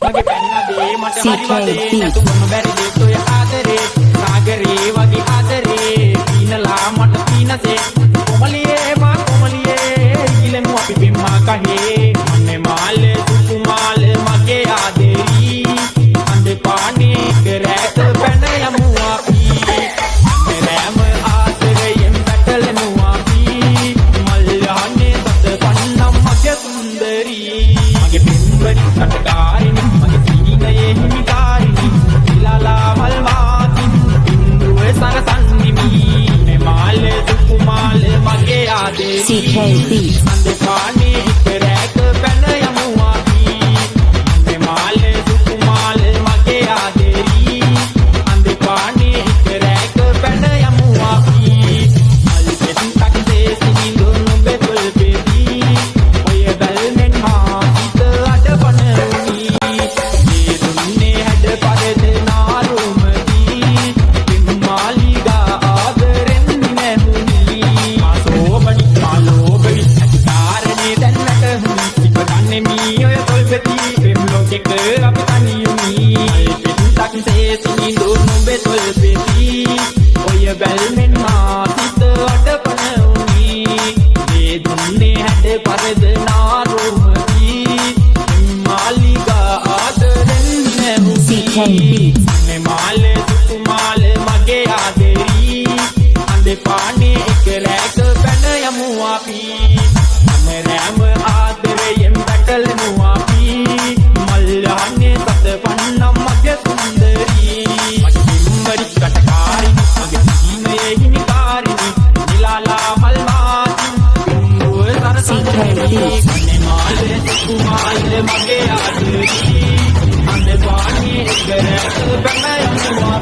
මගේ පැන්නදේ මට හරිවදේ නැතුවම බැරි දෙත් ඔය ආදරේ සාගරේ වගේ ආදරේ පීනලා මට පීනසේ කොමලියේ මා කොමලියේ ඉලමු අපි බිම්මා කහේ මන්නේ මාලේ සුකුමාලේ මගේ ආදේරි අඳ පානේ කරෑත පැන යමු අපි මෙරෑම ආදරයෙන් පැටලෙනු අපි මල්ලානේ සත පන්නම් මගේ සුන්දරී මගේ පින්වරි කටකාරිනි මගේ සීනයේ හිමිකාරිනි ඉලාලා මල්වාති බින්දුවේ සරසන්නිමි මේ මාලේ සුකුමාලේ මගේ ආදේරි අඳ පානේ කරෑත පැන යමු අපි මේ මාලේ සුකුමාලේ මගේ ආදේරි අඳ පානේ කරෑත පැන යමු අපි අල්පෙන් තක්සේ සිනිඳු නුඹේ තොල් පෙති ඔය බල්මෙන් මා හිත අඩපන උනි මේ දුන්නේ හැඩ පරද නාරුමදී පිම්මාලිගා ආදරෙන් නැහුනි මාසෝබනි මාලෝබවි අතිකාරනේ දැන් නැටහුනි ඉපදන්නේ මී ඔය තොල් පෙති පෙම් ලෝකෙක අපි තනියුනි අල්පෙන් තක්සේ සිනිඳු නුඹේ තොල් පෙති ඔය බල්මෙන් මා හිත අඩපන උනි මේ දුන්නේ හැඩ පරද නාරුමදී පිම්මාලිගා ආදරෙන් නැහුනි මේ මාලේ සුකුමාලේ මගේ ආදේරි අඳ පානේ එක රැක පැන යමු අපි හැමරෑම ආදරයෙන් පැටලෙමු අපි මල්ලානේ සත පන්නම් මගේ සුන්දරී මගේ පින්වරි කටකාරි මගේ සීනයේ හිමිකාරිනි නිලාලා මල්වාති බින්දුවේ සරසන්නිමි මේ මාලේ සුකුමාලේ මගේ ආදේරි අඳ පානේ එක රැක පැන යමු